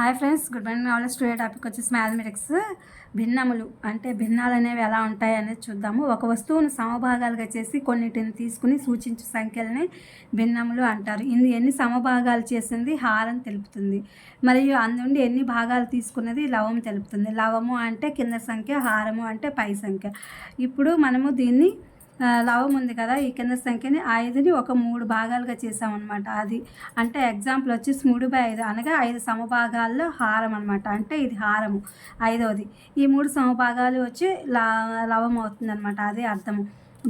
Hi friends, good morning. Knowledge today topic వచ్చేసి mathematics. భిన్నములు అంటే భిన్నాలు అనేవి ఎలా ఉంటాయి అనేది చూద్దాము. ఒక వస్తువును సమభాగాలుగా చేసి కొన్నిటిని తీసుకుని సూచించే సంఖ్యలని భిన్నములు అంటారు. ఇది ఎన్ని సమభాగాలు చేసింది హారం తెలుపుతుంది, మరియు అందుండి ఎన్ని భాగాలు తీసుకున్నది లవం తెలుపుతుంది. లవము అంటే కింద సంఖ్య, హారము అంటే పై సంఖ్య. ఇప్పుడు మనము దీన్ని లవం ఉంది కదా, ఈ కింద సంఖ్యని 5ని ఒక 3 భాగాలుగా చేసామన్నమాట. అది అంటే ఎగ్జాంపుల్ వచ్చేసి 3/5 అనగా 5 సమభాగాల్లో హారం అనమాట. అంటే ఇది హారము 5వది. ఈ 3 సమభాగాలు వచ్చి లవం అవుతుంది అనమాట. అదే అర్థము.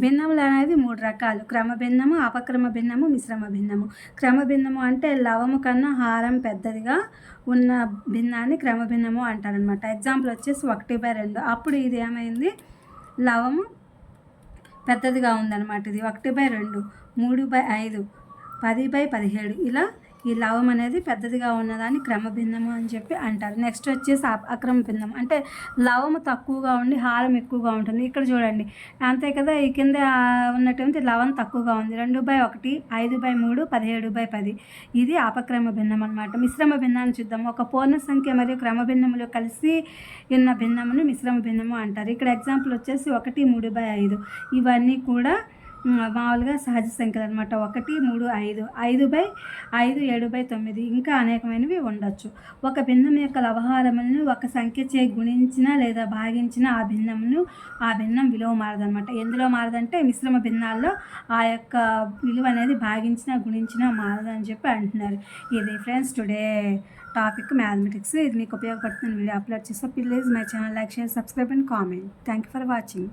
భిన్నములు అనేది 3 రకాలు: క్రమ భిన్నము, అపక్రమ భిన్నము, మిశ్రమ భిన్నము. క్రమ భిన్నము అంటే లవము కన్నా హారం పెద్దదిగా ఉన్న భిన్నాన్ని క్రమ భిన్నము అంటారనమాట. ఎగ్జాంపుల్ వచ్చేసి 1/2. అప్పుడు ఇది ఏమైంది, లవము పెద్దదిగా ఉందన్నమాట. ఇది 1/2, 3/5, 10/17. ఇలా ఈ లవం అనేది పెద్దదిగా ఉన్నదాన్ని క్రమభిన్నము అని చెప్పి అంటారు. నెక్స్ట్ వచ్చేసి అక్రమ భిన్నం అంటే లవము తక్కువగా ఉండి హారం ఎక్కువగా ఉంటుంది. ఇక్కడ చూడండి, అంతే కదా, ఈ కింద ఉన్నటువంటి లవం తక్కువగా ఉంది. 2/1, 5/3, 17/10. ఇది అపక్రమ భిన్నం అనమాట. మిశ్రమ భిన్నాన్ని చూద్దాం. ఒక పూర్ణ సంఖ్య మరియు క్రమ భిన్నములు కలిసి ఉన్న భిన్నమును మిశ్రమ భిన్నము అంటారు. ఇక్కడ ఎగ్జాంపుల్ వచ్చేసి 1, 3/5. ఇవన్నీ కూడా మామూలుగా సహజ సంఖ్యలు అనమాట. 1, 3, 5, 5/5, 7/9, ఇంకా అనేకమైనవి ఉండొచ్చు. ఒక భిన్నం యొక్క లవహారములను ఒక సంఖ్యచే గుణించిన లేదా భాగించిన ఆ భిన్నం విలువ మారదనమాట. ఎందులో మారదంటే మిశ్రమ భిన్నాల్లో ఆ యొక్క విలువ అనేది భాగించిన గుణించిన మారదని చెప్పి అంటున్నారు. ఇది ఫ్రెండ్స్ టుడే టాపిక్ మ్యాథమెటిక్స్. ఇది మీకు ఉపయోగపడుతుంది వీడియో అప్లోడ్ చేస్తే please my channel like, share, subscribe and comment. Thank you for watching.